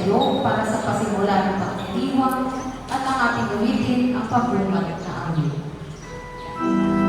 iyo para sa pasimula ng pagdiriwang at ang ating ulitin ang pagbumat na awit. Amen.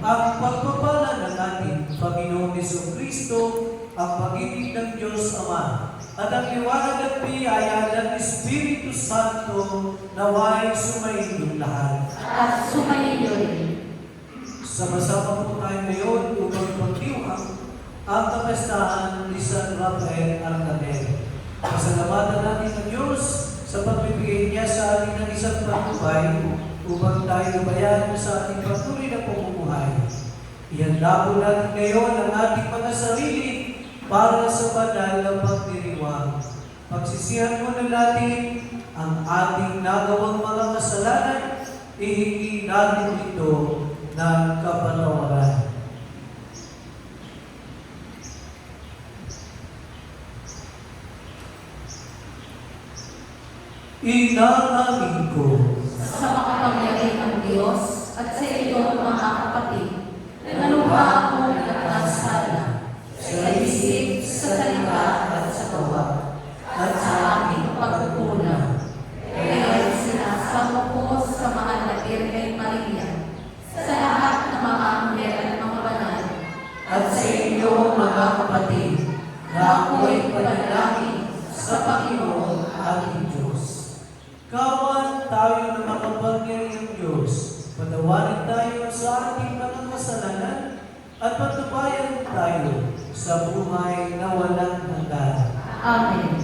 Ang pagpapala ng ating Panginoong Jesucristo, ang pag-ibig ng Diyos Ama, at ang liwanag at biyaya ng Espiritu Santo naway sumainyong lahat. At sumainyo rin. Sama-sama po tayo ngayon upang pagdiwang ang kapistahan ni San Rafael Arcangel. Pasalamatan natin ang Diyos sa pagbibigay niya sa ating ng isang patnubay upang tayo lumayan sa ating patuloy na pamumuhay. Ilabo natin ngayon ang ating mga sarili para sa banal na pagdiriwang. Pagsisihan muna natin ang ating nagawang mga kasalanan, ihingi natin ito ng kapatawaran. Inaamin ko Sa makapangyarihang Diyos at sa iyong mga kapatid, na lubha akong nagkasala sa isip, sa salita at sa gawa, at sa aking pagkukulang. Kaya sinasamo ko sa mahal na Birhen Maria, sa lahat ng mga anghel at mga banal, at sa inyong mga kapatid, na ako'y panalangin sa Panginoon ating Diyos. Kawan tayo ng makapangyarihang Diyos, patawarin tayo sa ating mga kasalanan at patubayan tayo sa buhay na walang hanggan. Amen.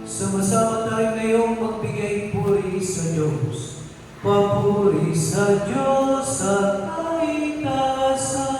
Sama-sama tayo ngayong magbigay puri sa Diyos. Papuri sa Diyos sa kaitaasan.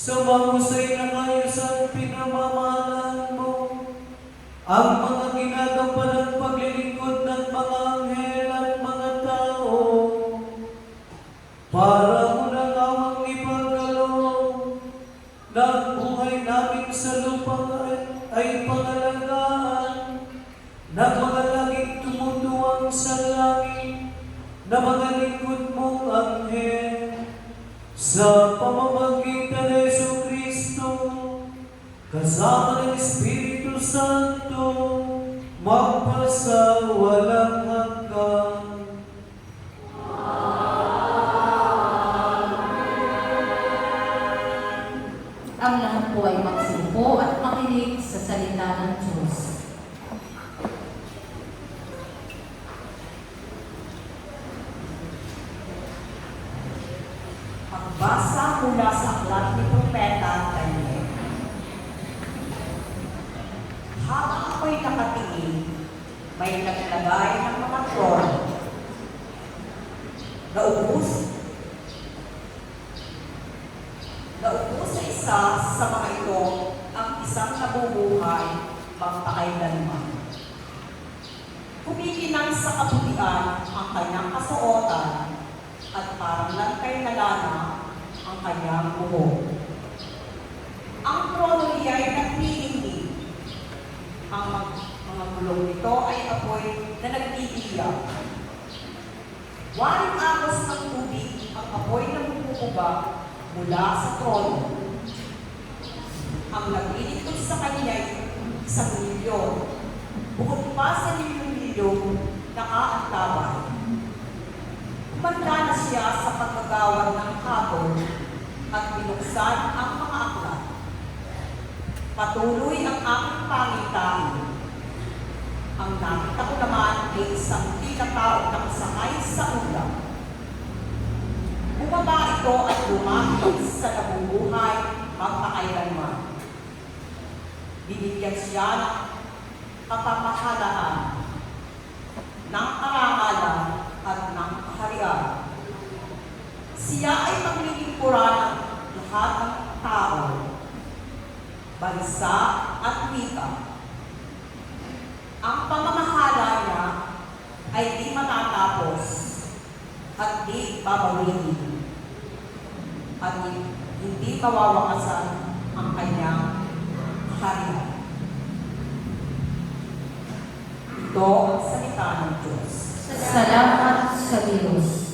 Sumahusay na kayo sa pinamamahalaan mo. Ang mga ginagampalang paglilingkod ng mga anghel at mga tao, para mo nang awang ipagkaloob na ang buhay namin sa lupa ay pangalagaan ng mga laging tumutuwang sa langit na mga lingkod mong anghel. Sa pamamagitan ng Jesucristo, kasama ng Espiritu Santo, magpasawalang hanggan. Ang lahat po ay magsumpo at makinig sa salita ng Diyos. Pagbasa mula sa aklat ni Propeta Daniel. Habang ako'y nakatingin, may naglagay ng mga trono. Naupo sa isa sa mga ito ang isang nabubuhay magpakailanman. Kumikinang sa kabutihan ang kanyang kasuotan at parang lantay na lana ang kanyang buhok. Ang trono niya ay nagpilingin. Ang mga gulong nito ay apoy na nagbibiyak. Waring agos ng tubig ang apoy na bumubuga mula sa trono. Ang naglilingkod sa kanya ay 1,000,000, bukod pa sa 1,000,000 na kaantabay. Kumanda na siya sa paggagawa ng habon at binuksan ang mga aklat. Patuloy ang aking pangitain. Ang nakita ko naman ay isang tinatawag na sakay sa ulam. Bumaba ito at lumapit sa nabubuhay magpakailanman. Binigyan siya ng kapamahalaan, ng karangalan at ng kaharian. Siya ay maglilingkuran ng lahat ng tao, bansa at wika. Ang pamamahala niya ay di matatapos at di babawin, at hindi mawawakasan ang kanyang kaharian. Ito ang salita ng Diyos. Salamat sa Diyos.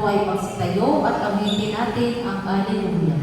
po ay magsitayo at awitin natin ang Alleluia.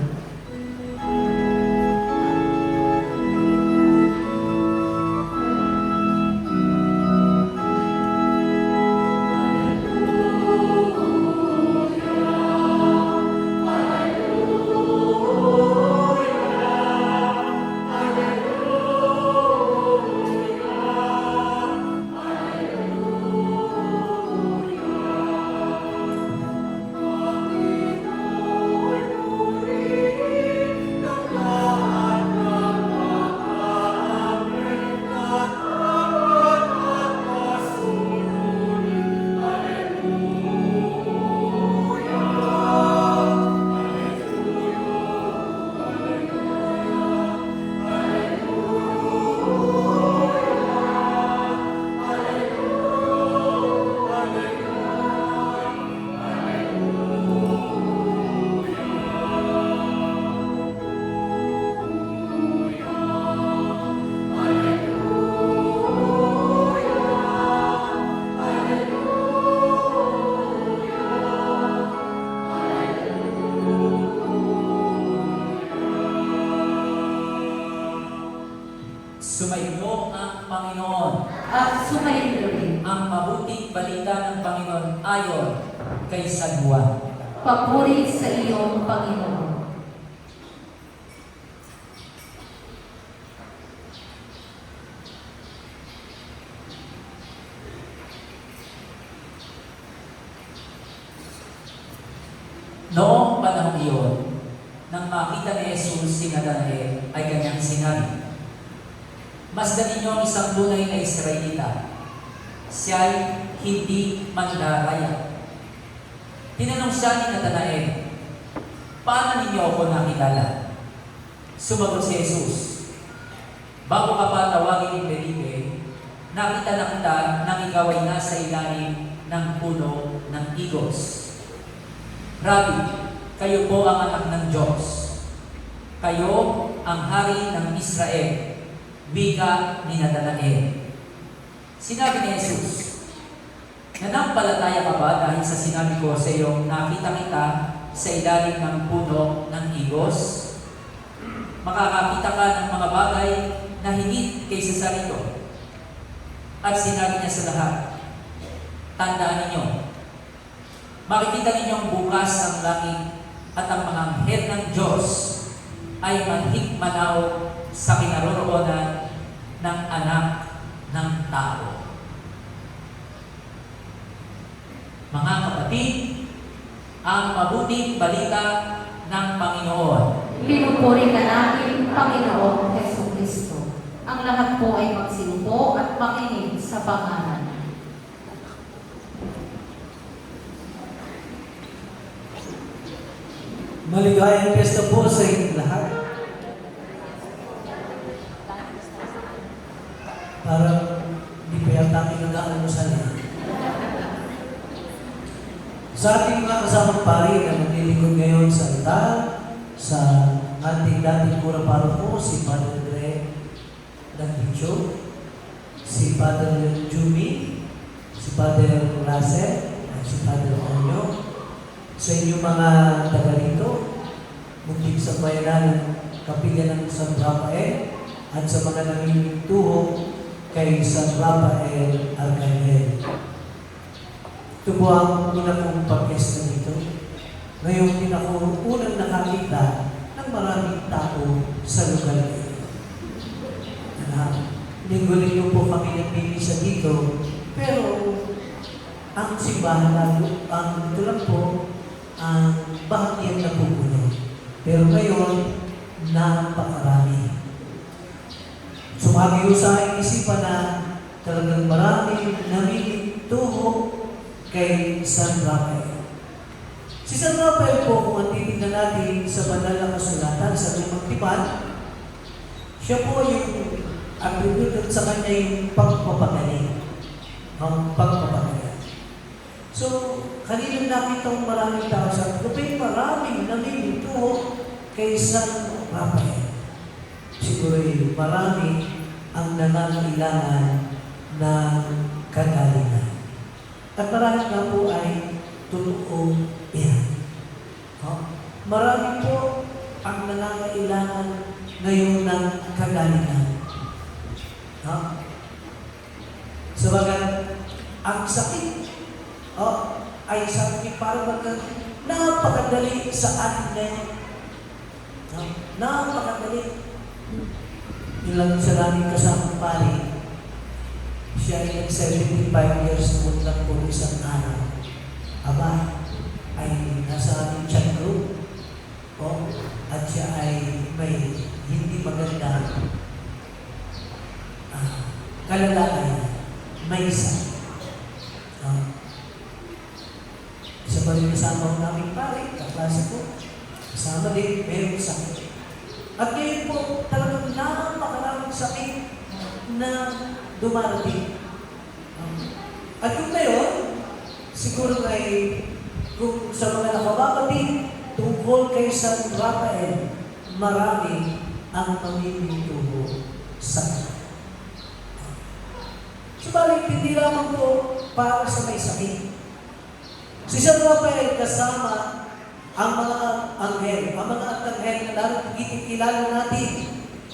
Sumainyo ang Panginoon. At sumayin rin. Ang mabuting balita ng Panginoon ayon kay San Juan. Papuri sa iyong Panginoon. Noong panahon iyon, nang makita ni Jesus si Natanael, ay kanyang sinabi, "Masdan ninyo ang isang tunay na Israelita. Siya'y hindi mandaraya." Tinanong siya ni Natanael, "Paano ninyo ako nakilala?" Sumagot si Jesus, "Bago ka pa tawagin ni Felipe, nakita na kita nang ikaw ay nasa ilalim ng puno ng igos. Rabi, kayo po ang anak ng Diyos. Kayo ang hari ng Israel." Wika ni Natanael. Sinabi ni Jesus, "Nanampalataya ka ba dahil sa sinabi ko sa iyong nakita kita sa ilalim ng puno ng igos? Makakakita ka ng mga bagay na higit kaysa sa ito." At sinabi niya sa lahat, "Tandaan ninyo, makikita ninyong bukas ang langit at ang mga anghel ng Diyos ay manhik-manaw sa kinaroroonan ng anak ng tao." Mga kapatid, ang mabuting balita ng Panginoon. Pinupuri ka namin, Panginoong Jesucristo. Ang lahat po ay magsiupo at makinig sa pangalan. Maligayang piyesta po sa inyong lahat. Parang hindi pa yata kinag-aalmusal na. Sa ating mga kasamang pari na maglilingkod ngayon sa altar, sa ating dating kura paroko, si Father Dre Danticho, si Father Jumi, si Father Russell, at si Father Onyo, sa inyong mga taga rito, mungkin sa bayanan ng Kapilan ng San Rafael, at sa mga nanginituho kay San Rafael Arcangel. Ito po ang una kong pag-esta dito. Ngayon din ako unang nakakita ng maraming tao sa lugar ito. Linggo-linggo po kami nagpipisa dito, pero ang simbahan lalo, ang ito lang po, ang bahagyan na pupuno. Pero ngayon, napakarami. Sumagi ko sa aking isipan na talagang marami nanginituho kay San Rafael. Si San Rafael po, kung ang titignan natin sa banal na kasulatan sa Lumang Tipan, siya po yung attributed sa kanya yung pagpapagaling. Ang pagpapagaling. So, kanina nakita kong maraming tao sa Lupin, maraming nanginituho kay San Rafael. Siguro marami ang nangangailangan ng kagalingan. At marami nga po ay totoo yan. Marami po ang nangangailangan ngayon ng kagalingan. Sabagat, ang sakit ay sakit para napakadali sa atin ngayon. Napakadali. Ilang sa namin kasamang pari, siya ay nag-75 years old lang po isang araw. Aba, ay nasa aming chat group. At siya ay may hindi maganda kalagayan. May isa. Isa pa rin kasama ko namin pare, kaklase ko. Kasama din, mayroong sakit. At ngayon po, talagang napakaraming sakit na dumarating. At yung ngayon, siguro ay kung sa mga nakababati tungkol kay San Rafael, marami ang pamimituho sa kanya. Subalit, hindi lamang po para sa may sakit. Si San Rafael kasama ang mga anghel, ang mga anghel na lalo kilala natin,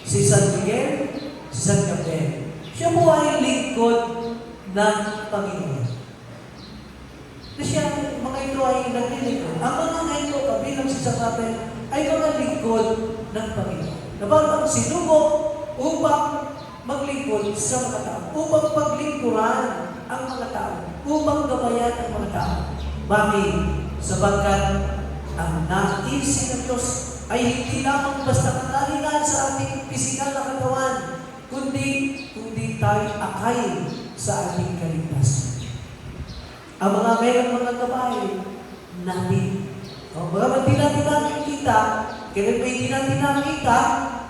si San Miguel, si San Gabriel. Siya po ay lingkod ng Panginoon. Siya, mga ito ay naglilingkod. Ang mga anghel ko, kabilang si San Rafael, ay mga lingkod ng Panginoon. Na parang sinubok upang maglingkod sa mga tao, upang paglingkuran ang mga tao, upang gabayan ang mga tao. Bakit? Sapagkat ang nais ng Diyos ay hindi lamang basta kagalingan sa ating pisikal na katawan, kundi tayo akay sa ating kaligtasan. Ang mga mayroong mga gabay natin. Bagamat di natin nakikita, kaya hindi natin nakikita,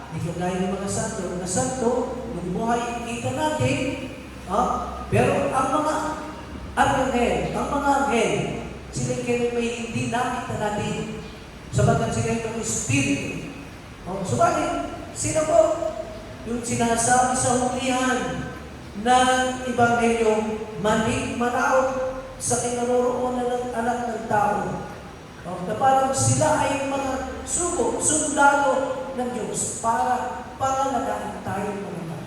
hindi ka gaya ng mga santo. Na santo, nung buhay kita natin, pero ang mga anghel, sila kaya may hindi nakita natin sabagat sila yung Espiritu. Subalit, sila po yung sinasabi sa hulihan ng Ebanghelyo, manaw sa kinaroroonan ng anak ng tao. Na parang sila ay mga sundalo ng Diyos para pangalagaan tayo mga tao.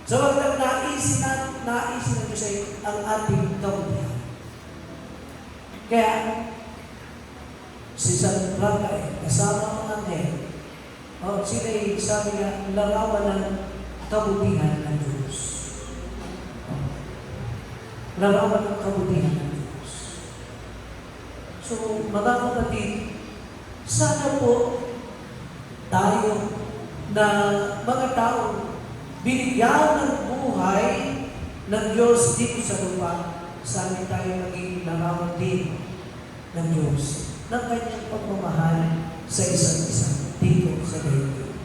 Sabagat naisin ng Diyos ay ang ating kabutihan. Kaya, si San Rafael, kasama mga anghel, sila ay sabi nga, larawan ng kabutihan ng Diyos. Larawan ng kabutihan ng Diyos. So, mga kapatid, sana po tayo na mga tao binigyan ng buhay ng Diyos dito sa lupa, sana tayo maging larawan din ng Diyos ng kanyang pagmamahal sa isa't isa dito sa daigdig.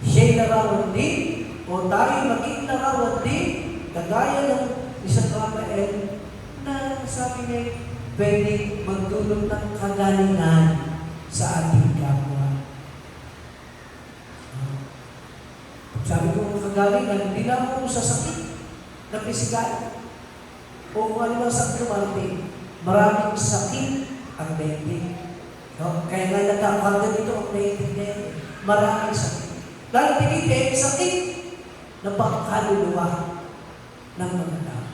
Siya'y larawan din o tayo maging larawan din kagaya ng isang Rafael na sabi niya pwede magdulot ng kagalingan sa ating kapwa. Sabi ko ng kagalingan, hindi lang ako sa sakit na pisikal. O kung ano ang sakit dumating, maraming sakit ang daigdig. Kaya nga nagkakaroon dito ang daigdig na yun. Maraming sakit. Dahil pinipin, sakit na pangkaluluwa ng mga tao.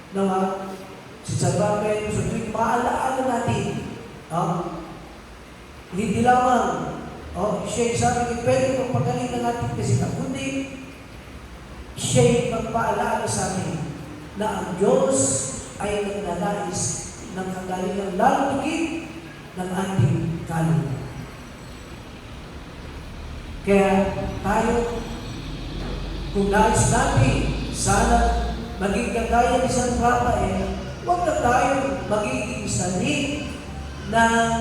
Nawa, si San Rafael, sa tuwing maalaala natin, hindi lamang, siya'y sabi niya, pwede kong pagaling na natin kasi kundi siya'y magpaalala sa atin na ang Diyos ay nagnanais ng kagalingan lalo higit ng ating kaluluwa. Kaya tayo, kung nais natin, sana maging kagaya ni San Rafael, huwag na tayo magiging sanib ng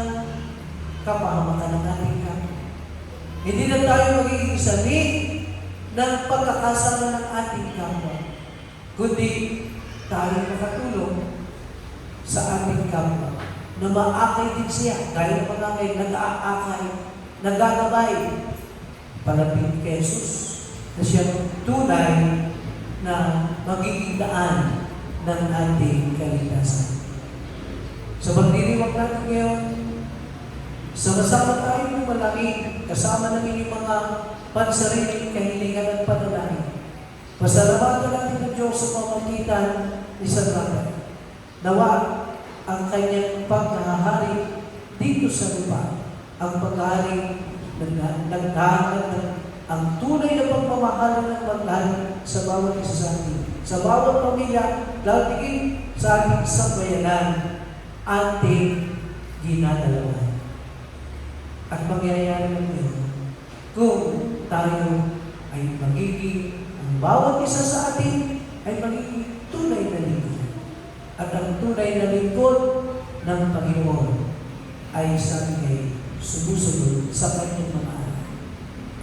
kapahamakan ng ating kapwa. Hindi na tayo magiging sanib ng pagkakasama ng ating kapwa, kundi tayo makatulong sa ating kapwa na maakay din siya, gaya ng mga may nag-aakay, nagagabay, palapit kay Jesus na siyang tunay na magiging daan ng ating kaligtasan. Sa pagdiriwang natin ngayon, sama-sama tayong lumalangin kasama ng inyong mga pansariling kahilingan at panalangin. Pasalamatan natin ng Diyos sa pamamagitan ni San Rafael. Nawa ang kanyang paghahari dito sa lupa, ang paghahari naghahanap ng ang tunay na pagmamahal ng pagmamahal sa bawat isa sa atin, sa bawat pamilya, dahil sa ating sambayanan, ating ginadalawan. At mangyayari ng yun kung tayo ay magiging, ang bawat isa sa atin ay magiging tunay na lingkod. At ang tunay na lingkod ng Panginoon ay sabi ay sumusunod sa kanyang mga anak.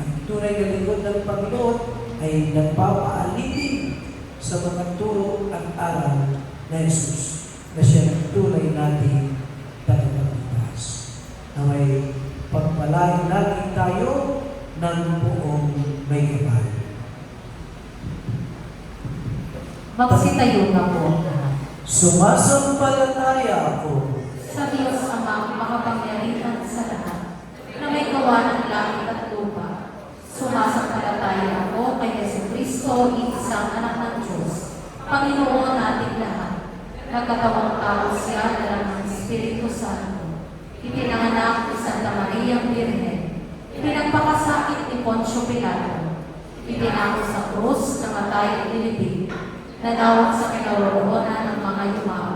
Ang tunay na lingkod ng Panginoon ay nagpapaalipin sa mga turo at aral na Jesus na siya ang tunay nating tagapagligtas. Na may pagpalain natin tayo ng buong may kapal. Magsitayo na po ang lahat. Sumasampalataya ako Sa Diyos Amang makapangyarihan sa lahat, na may gawa ng langit at lupa. Sumasampalataya ako kay Jesucristo, iisang anak ng Diyos, Panginoon nating lahat. Nagkatawang tao siya dala ng Espiritu Santo. Ipinanganak ni Santa Maria Virgen. Ipinagpakasakit ni Poncio Pilato. Ipinako sa krus, namatay at nilibing. Nanawag sa kinaroroonan ng mga yumao.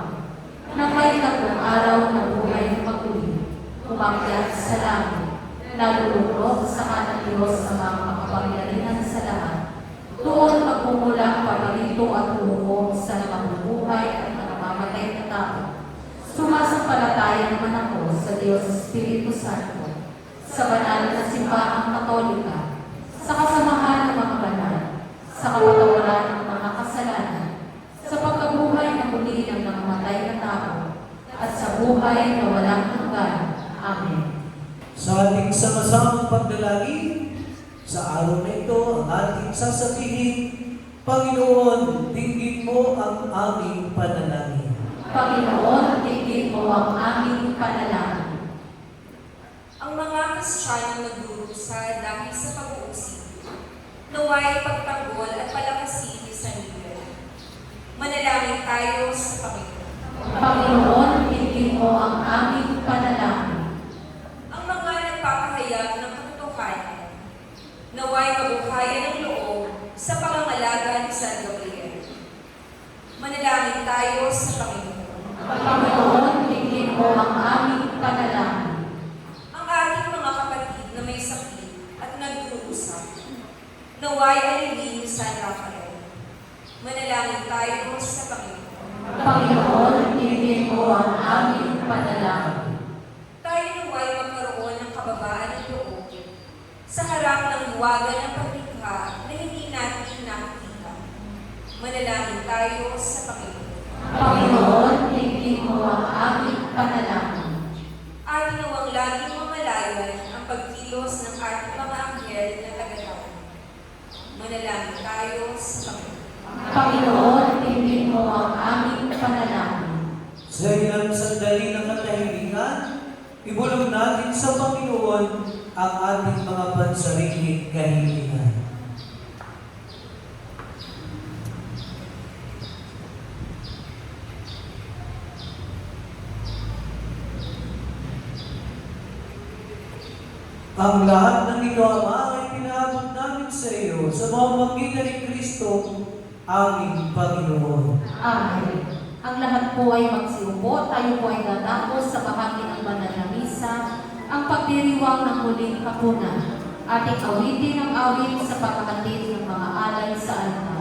Nang may tatlong araw na buhay ng pagtuli, umakyat sa langit, nalulunod sa kanan Diyos sa mga makapangyarihan sa lahat. Doon magmumula pamarito at umuho sa mabubuhay at namamatay na tao. Sumasampalataya naman ako sa Diyos Espiritu Santo, sa banal na simbahang Katolika, sa kasamahan ng mga banal, sa kapatawaran ng mga kasalanan, sa pagkabuhay na muli ng namamatay na tao, at sa buhay na walang hanggan. Amen. sa ating sama-samang pagdalangin. Sa araw na ito, ang ating sasabihin, Panginoon, dinggin mo ang aming panalangin. Panginoon, tigil mo ang aming panalangin. Ang mga Kristiyanong nagdurusa dahil sa pag-uusig, naway pagtanggol at palakasin ni San Miguel. Manalangin tayo sa Panginoon. Panginoon, tigil mo ang aming panalangin. Ang mga nagpapahayag ng katotohanan, naway mabuhayan ng loob sa pangangalaga ni San Gabriel. Manalangin tayo sa Panginoon. Panginoon, tigil mo ang aming panalangin. Ang ating mga kapatid na may sakit at nagdurusa, naway alipin ni San Rafael. Manalangin tayo sa Panginoon. Panginoon, tigil mo ang aming panalangin. Tayo naway magkaroon ng kababaan ng loob sa harap ng luwagan ng paglikha na hindi natin nakikita. Manalangin tayo sa Panginoon. Panginoon, tigil mo ang aming panalangin. Atin nawang laging mamalayan ang pagkilos ng ating mga anghel na tagatawag. Manalangin tayo sa Panginoon. Panginoon, tigil mo ang aming panalangin. Sa ilang sandali ng katahimikan, ibulong natin sa Panginoon ang ating mga pansariling kahilingan. Ang lahat ng ito, Ama, ay pinaabot namin sa iyo sa pamamagitan ni Kristo, aming Panginoon. Amen. Ang lahat po ay magsiupo, tayo po ay dadako sa bahagi ng banal na misa, ang pagdiriwang ng huling hapunan. Ating awitin ang awit sa pagkakatid ng mga alay sa altar.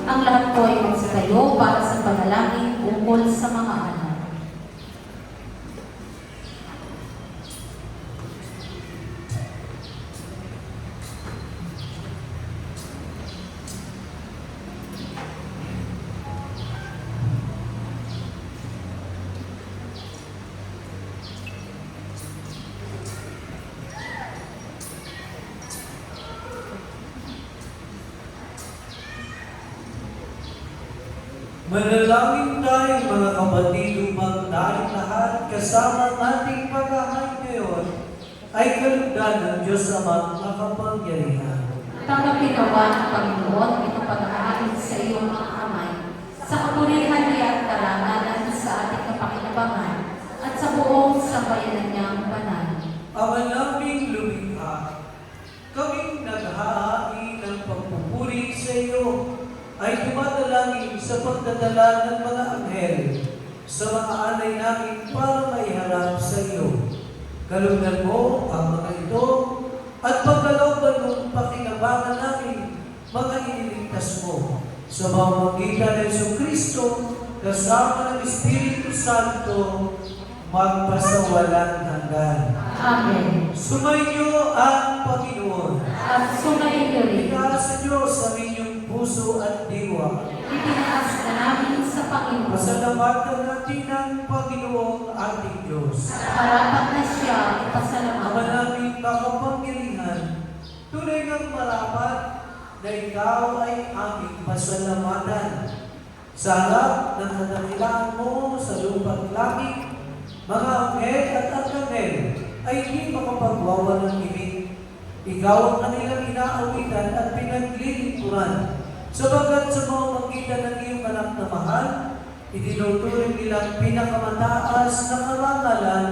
Ang lahat po ay magsitayo para sa panalangin ukol sa mga anak. Manalangin tayo mga kapatid upang tayong lahat kasama ang ating paghahain ngayon ay kalugdan ng Diyos Ama makapangyarihan. Tanggapin nawa ng Panginoon itong pag-aalit sa iyong mga kamay, sa kapurihan niya at karangalan sa ating kapakinabangan at sa buong sambayanan niyang banal. Ama naming lumikha, kaming naghahain ng pagpupuri sa iyo ay dumadalangin sa pagdadala ng mga anghel sa mga alay namin para maiharap sa iyo. Kalugdan mo ang mga ito at pagkalooban mong pakinabangan namin mga iniligtas mo sa pamamagitan ng Jesucristo kasama ng Espiritu Santo magpasawalang hanggan. Amen. Sumainyo ang Panginoon. At sumayin niyo rin. Itaas sa Diyos sa inyong puso at diwa. Itinaas na namin sa Panginoon. Pasalamatan natin ang Panginoong ating Diyos. Harapat na siya Ama ipasalamatan. namin makapangyarihan, tunay ng marapat na ikaw ay aming pasalamatan. Sa harap ng kadakilaan mo sa lupa't langit, mga anghel at arkanghel ay hindi makapagwawalang ibig. Ikaw ang kanilang inaawitan at pinaglilingkuran. Sabagat sa mga magitan ng iyong anak na mahal, itinuturing nilang pinakamataas na karangalan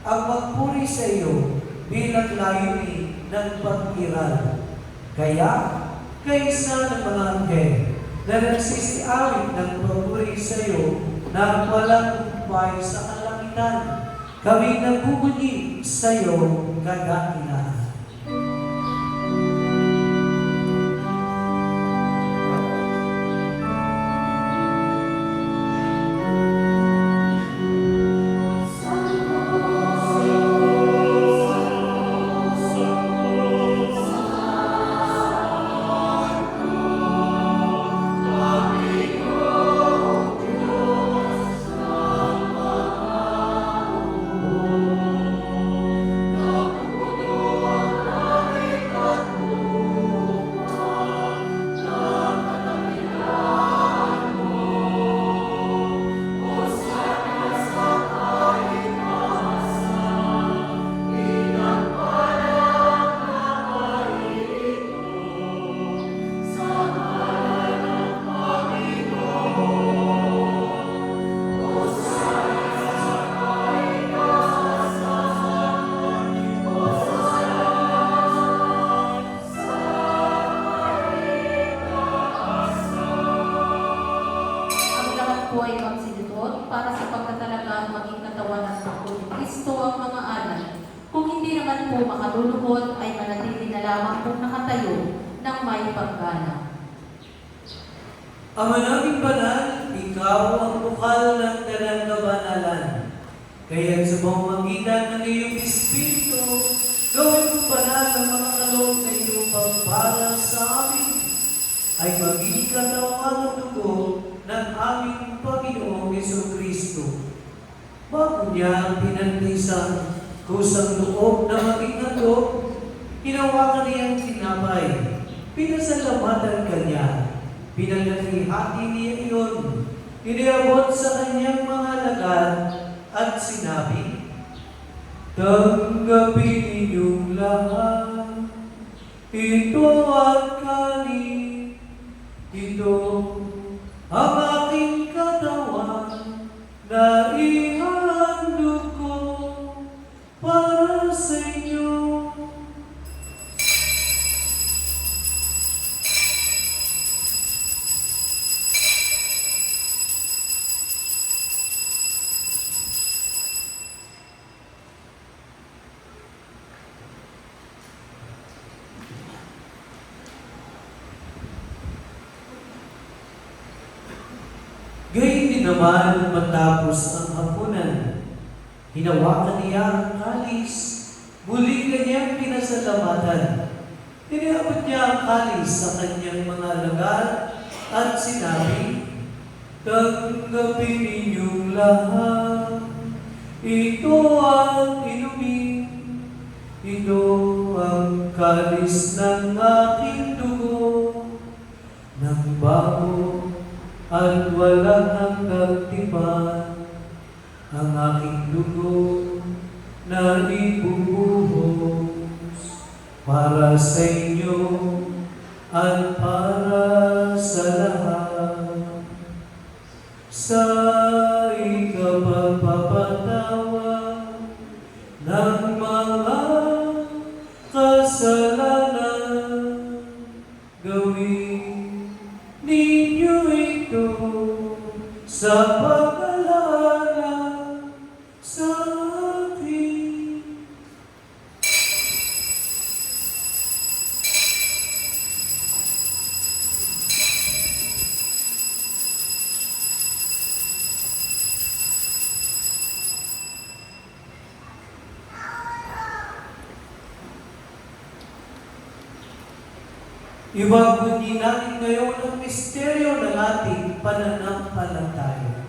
ang magpuri sa iyo bilang layunin ng pag-iral. Kaya, kaisa ng mga anghel na nagsisiawit ng pagpuri sa iyo na walang umpay sa kalangitan, kami nagbubunyi sa iyo kadakilaan. Ang lahat po ay magsilidot para sa pagkatalagang maging katawan ng Panginoon Kristo ang mga anak. Kung hindi naman po makaluluhod ay manatili na lamang pong nakatayo ng may paggana. Ama naming banal, ikaw ang bukal ng dalang kabanalan. Kaya sa pamamagitan ng iyong Espiritu, gawin mo banal ang mga kaloob na iyong pagpara sa amin, ay maging katawan ng dugo ng aming Panginoong Jesucristo. Bago niya pinantisan kusang loob na maging handog, hinawakan niyang tinapay, pinasalamatan kanya, pinagkatihati niya iyon, iniabot sa kanyang mga alagad at sinabi, "Tanggapin ninyong lahat, ito ang kanin, ito ang aking katawan na ihandog ko para sa inyo." Gayun din naman matapos ang hapunan, hinawakan niya ang kalis, muli kanyang pinasalamatan. Iniabot niya ang kalis sa kanyang mga alagad at sinabi, "Tanggapin ninyong lahat, ito ang inumin, ito ang kalis ng aking dugo, ng bago at walang hanggang tipan, ang aking dugo na ibubuhos para sa inyo at para sa lahat, sa ikapagpapatawa ng mga kasalanan. Gawin ninyo ito sa pag-alala sa akin. Ibabudi natin ngayon ang misteryo ng ating pananampalataya.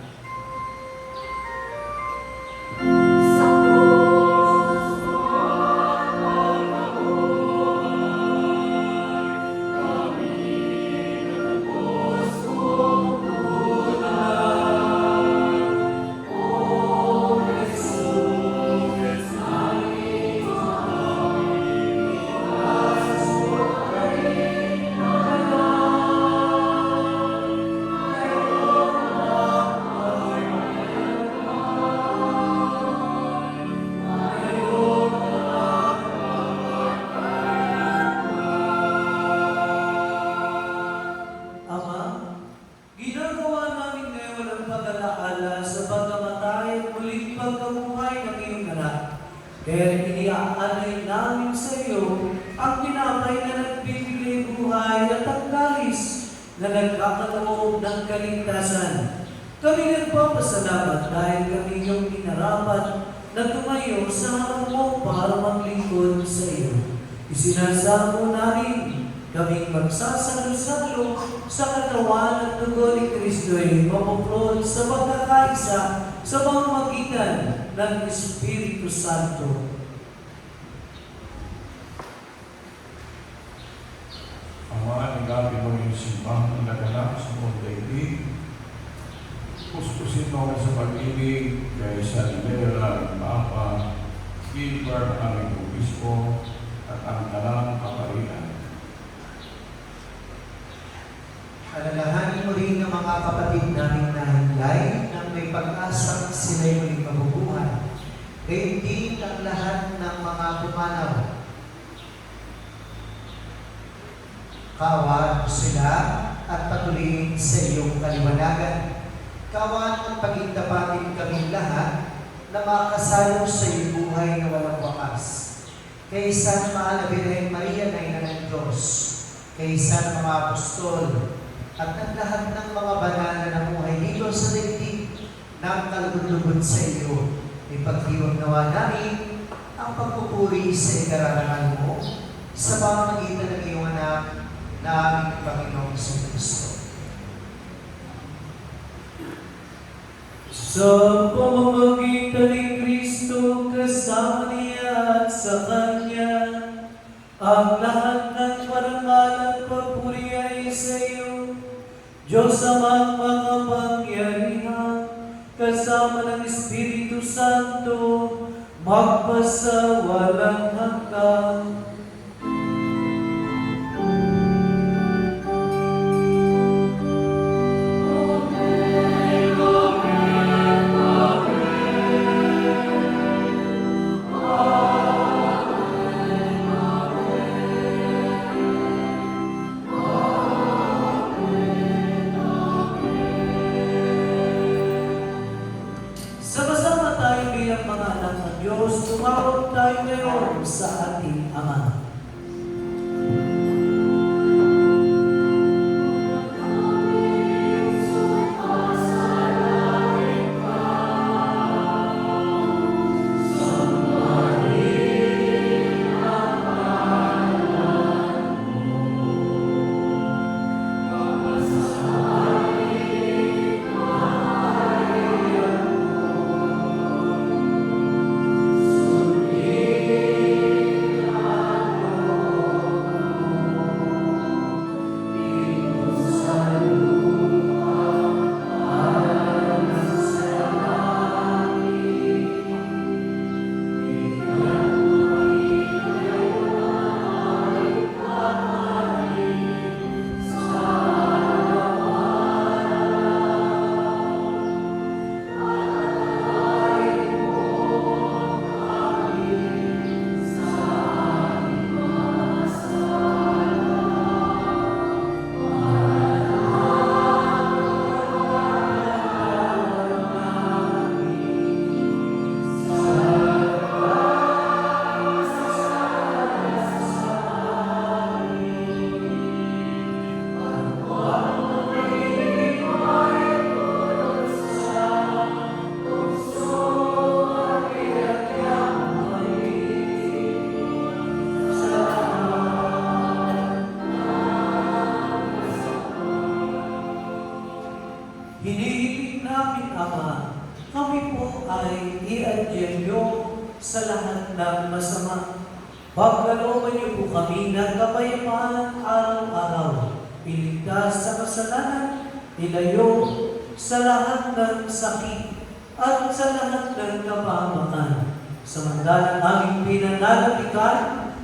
Kaya iniaalay namin sa iyo ang tinapay na nagbibigay buhay at ang kalis na nagkakaloob ng kaligtasan. Kami nagpapasalamat dahil kami iyong inarapat na tumayo sa harap mo para maglingkod sa iyo. Isinasamo namin kaming magsasalo-salo sa katawan at dugo ni Kristo ay mapuprod sa pagkakaisa sa pamamagitan ng Espiritu Santo. Ama, igabi mo yung simbang naganap sa buong daigdig. Puspusin mo sa pag-ibig kay sa Libera ng Papa, Gilbert, aming Obispo, at ang dalang kaparian. Alalahanin mo rin ang mga kapatid namin na hinlay na may pag-asang sila'y muling mabubuhay. Gayon din ang lahat ng mga pumanaw. Kaawaan mo sila at patuloyin sa iyong kaliwanagan. Kaawaan at pagintapatin kaming lahat na makasalo sa iyong buhay na walang wakas. kaysa ng mahal na Birhen Maria na ina ng Diyos, kaysa ng mga apostol, at ng lahat ng mga banal na namuhay dito sa daigdig na kalugod-lugod sa iyo. Ipagdiwag nawa namin ang pagpupuri sa ikararangal mo sa pamamagitan ng iyong anak na aming Panginoong sa Kristo. Sa pamamagitan ni Kristo, kasama niya at sa Kanya, ang lahat ng parangal at papuri ay sa iyo, Diyos amang makapangyarihan, kasama ng Espiritu Santo, magpasawalang hanggan. Sama-sama tayo bilang mga anak ng Diyos, tumawag tayo ngayon sa ating Ama. Hinihiling namin, Ama, kami po ay i-adyenyo sa lahat ng masama. Pagkalooban niyo po kami ng kapayapaan araw-araw, iligtas sa kasalanan, ilayo sa lahat ng sakit, at sa lahat ng kapahamakan. Samantalang aming pinananabikan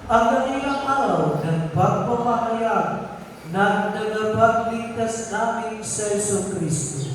ang kanilang araw ng pagpapahayag ng tagapagligtas namin sa Yesu Kristo.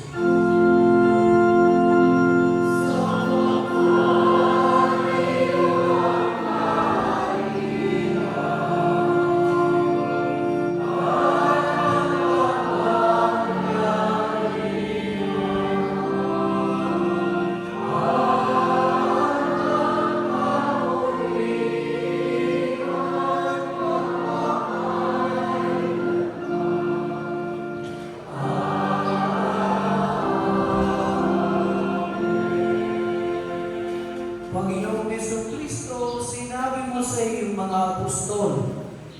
Panginoong Jesucristo, sinabi mo sa iyong mga apostol,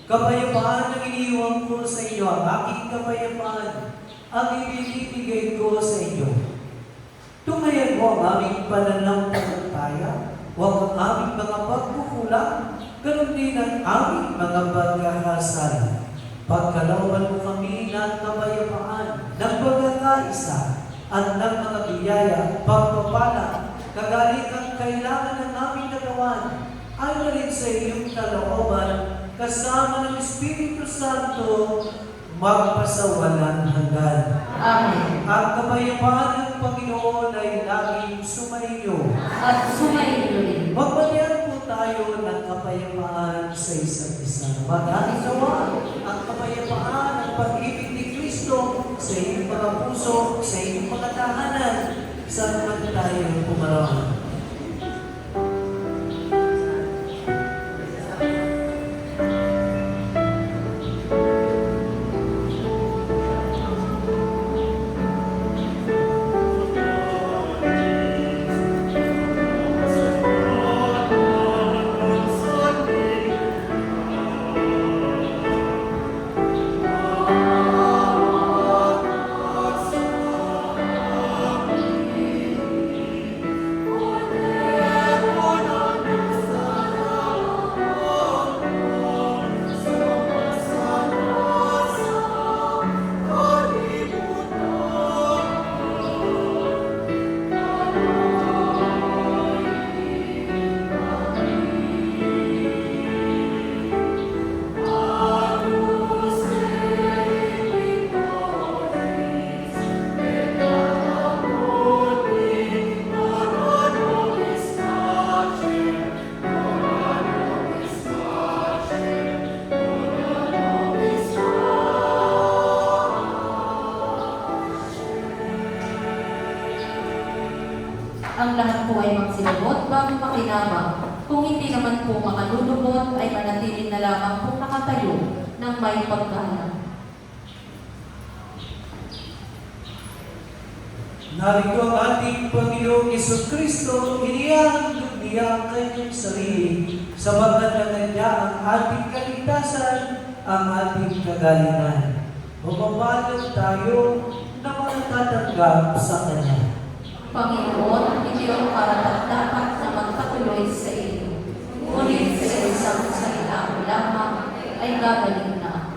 kapayapaan ang iniiwan ko sa iyo, ang aking kapayapaan, ang ibinibigay ko sa inyo. Tumayan mo ang aming pananampalataya, huwag ang aming mga pagkukulang, ganun din ang aming mga pagkakasala. Pagkalooban mo kami ng kapayapaan, ng pagkakaisa, at ng mga biyaya, pagpapala, kagaling ang kailangan ng aming katawan, ay rin sa iyong kalooban, kasama ng Espiritu Santo, magpasawalang hanggan. Amen. Ang kapayapaan ng Panginoon ay laging sumainyo. At sumainyo rin. Magbanyan po tayo ng kapayapaan sa isa't isa. Magkakasawa ang kapayapaan ng pag-ibig ni Kristo sa inyong mga puso, sa inyong mga tahanan, saan man tayo pumaraan. man po makalulubot ay manatili na lamang po nakatayo ng may paggalang. Narito ang ating Panginoong Jesucristo, inihandog niya ang kanyang sarili, sabagat na kanya ang ating kaligtasan, ang ating kagalingan. Mababalog tayo na manatatanggap sa Kanya. Panginoon, hindi ako karapat-dapat na magpatuloy sa iyo. Ngunit sa isang salita mo lamang ay gagaling na ako.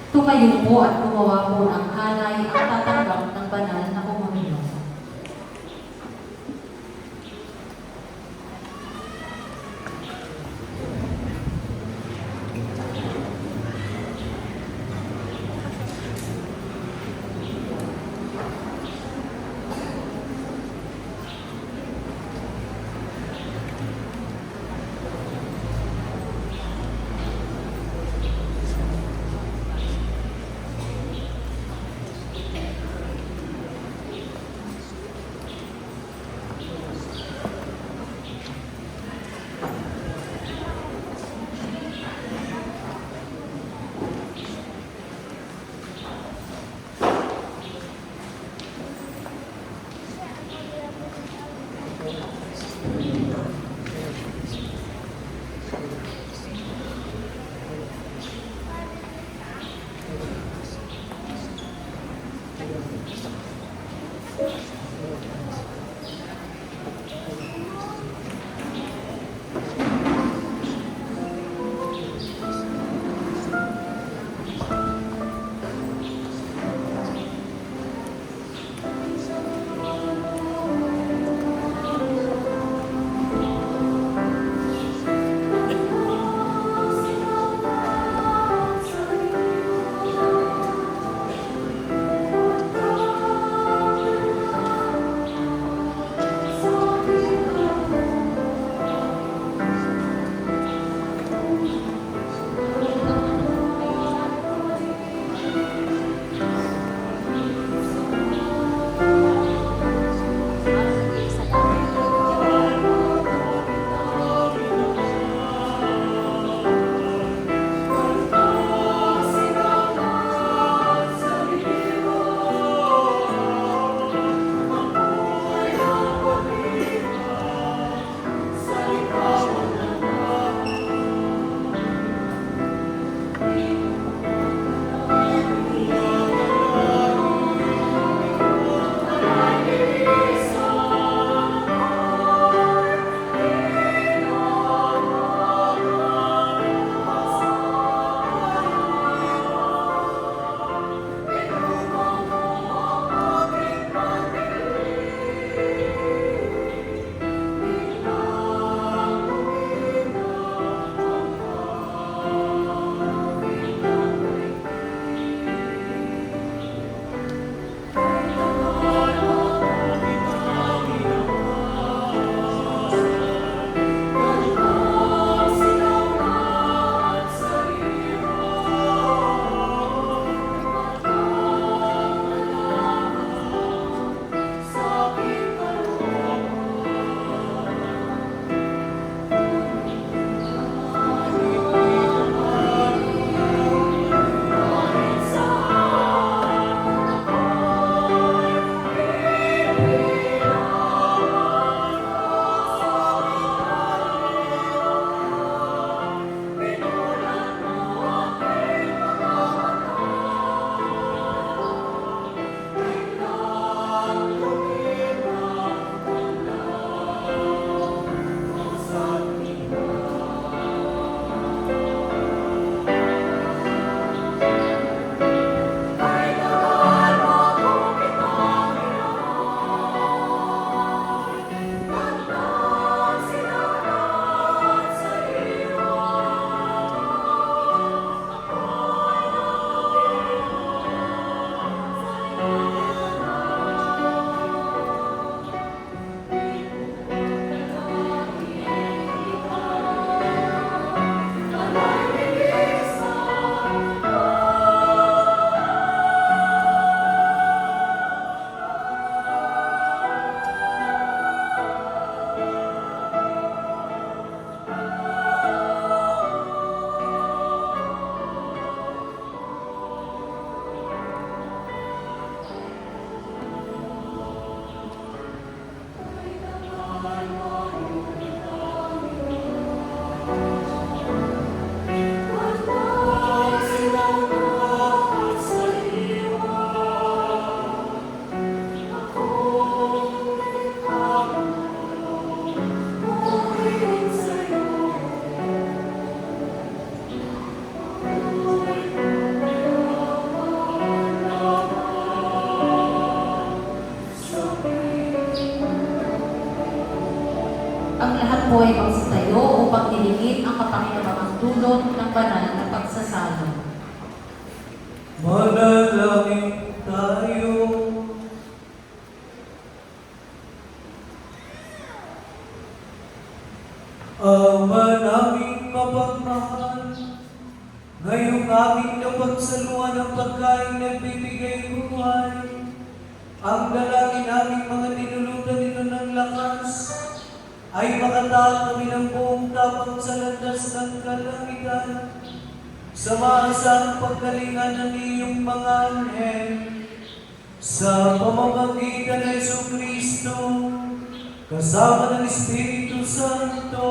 Tumayo po at gumawa po ng hanay ang tatanggap ng banal na komunyon. lahat po ay magsitayo upang nilingid ang kapakinabangang dulot ng banal na pagsasalo. Manalangin tayo. Ama naming mapagmahal, ngayong aming napagsaluhan ng pagkain na bibigay buhay, ang dalangin naming mga dinulutan nito ng lakas, ay makatao kami ng buong tapang sa landas ng kalangitan, sa maasang pagkalingan ng iyong mga anghel, sa pamamagitan ng Jesucristo, kasama ng Espiritu Santo,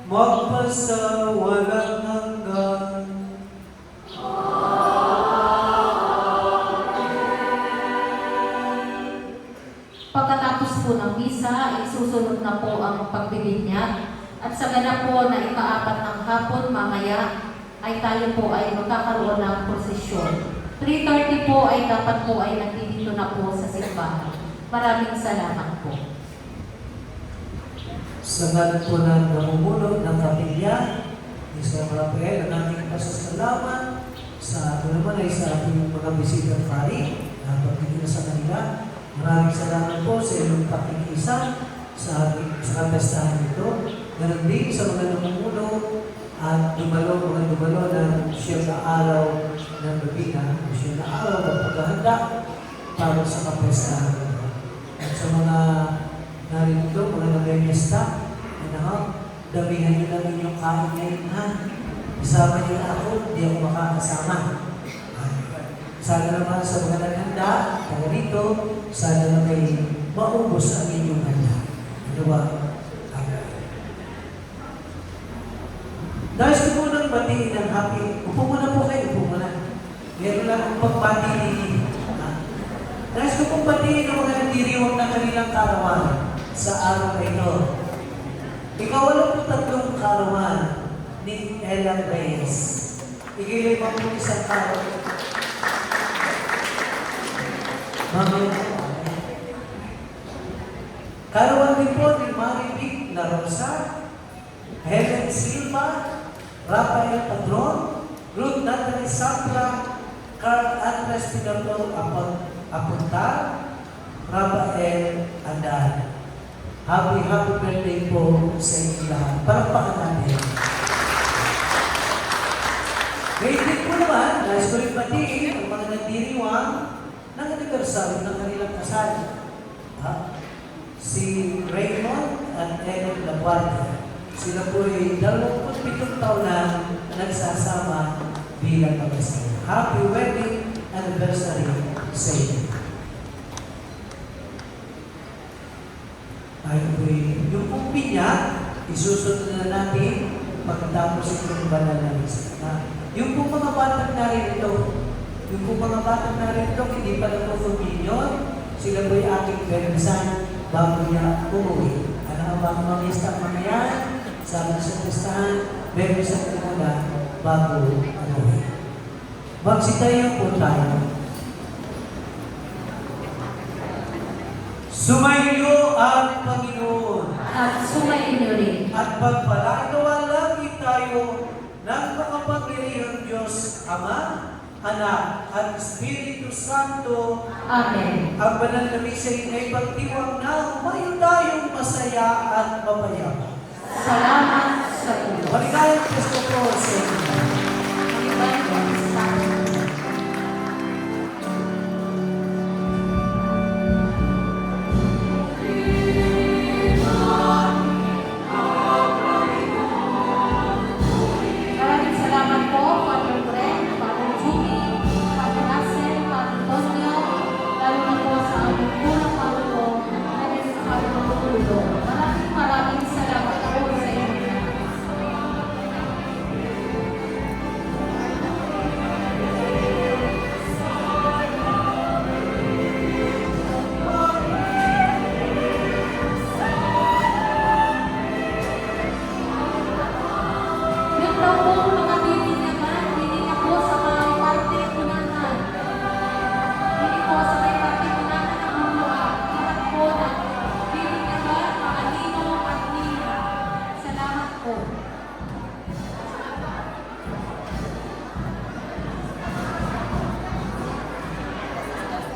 magpasa walang hanggan. Pagkatapos po ng misa, isusunod na po ang pagbibinyag at sa ganap po na ika-4 ng hapon mamaya ay tayo po ay magkakaroon ng prosesyon. 3:30 po ay dapat po ay nandito na po sa simbahan. Maraming salamat po. Sa ngalan po ng namumuno ng kapilya, Mr. Rafael, ang ating pasasalamat sa ato naman ay sa ating mga bisitang pari, pagkikita sa kanila. Maraming salamat po sa inyong pakikisa sa kapestahan ito. Ganon din sa mga namumuno at mga dumalo ng siyang na araw ng Babina, siyang na araw ng paghahanda para sa kapestahan ito. At sa mga narito, mga nag-mesta, damihan nyo lang inyong kain ngayon, ha? Isama nyo na ako, hindi ako makakasama. Sana naman sa mga naghanda, kaya rito, sana na may maubos ang inyong handa. Ano ba? Dahil ko po nang batiin ng happy, upo muna po kayo, upo muna. Meron lang akong pagbati ninyo. Dahil ko pong batiin ng mga nandiriwang na kanilang karawan sa araw na ito. Ikaw 83 karawan ni Ella Reyes. Igilay mo po isang karawan. Karawan din po ni Marivic La Rosa, Helen Silva, Rafael Padron, Ruth Natalie Sampla, Carl Andres Pinapol Apuntal, Rafael Andan. Happy birthday po sa inyo lahat. Palakpakan natin. Ngayon din po naman, nais ko rin batiin ang mga nandiriwang ng anibersaryo ng kanilang kasal. Si Raymond at Ellen Laguardia. Sila po ay 27 taon na nagsasama bilang mag-asawa. Happy wedding anniversary sa inyo. Tayo po yung pong binyag, isusunod na natin pagkatapos itong banal na misa. Yung pong mga batang narito, hindi pa na po communion, sila po yung aking permisan bago niya umuwi. Ano ang bago mamista mamayan, sama sa pistahan, permisan ko muna bago umuwi. Magsitayo po tayo. Sumainyo ang Panginoon. At sumainyo rin. At pagpalainawalan tayo ng makapangyarihang Diyos, Ama, Anak, at Espiritu Santo. Amen. Ang banal na misa ay pagtiwang na mayo tayong masaya at mapayapa. Salamat sa Diyos. Maligayang Kristo po sa inyo.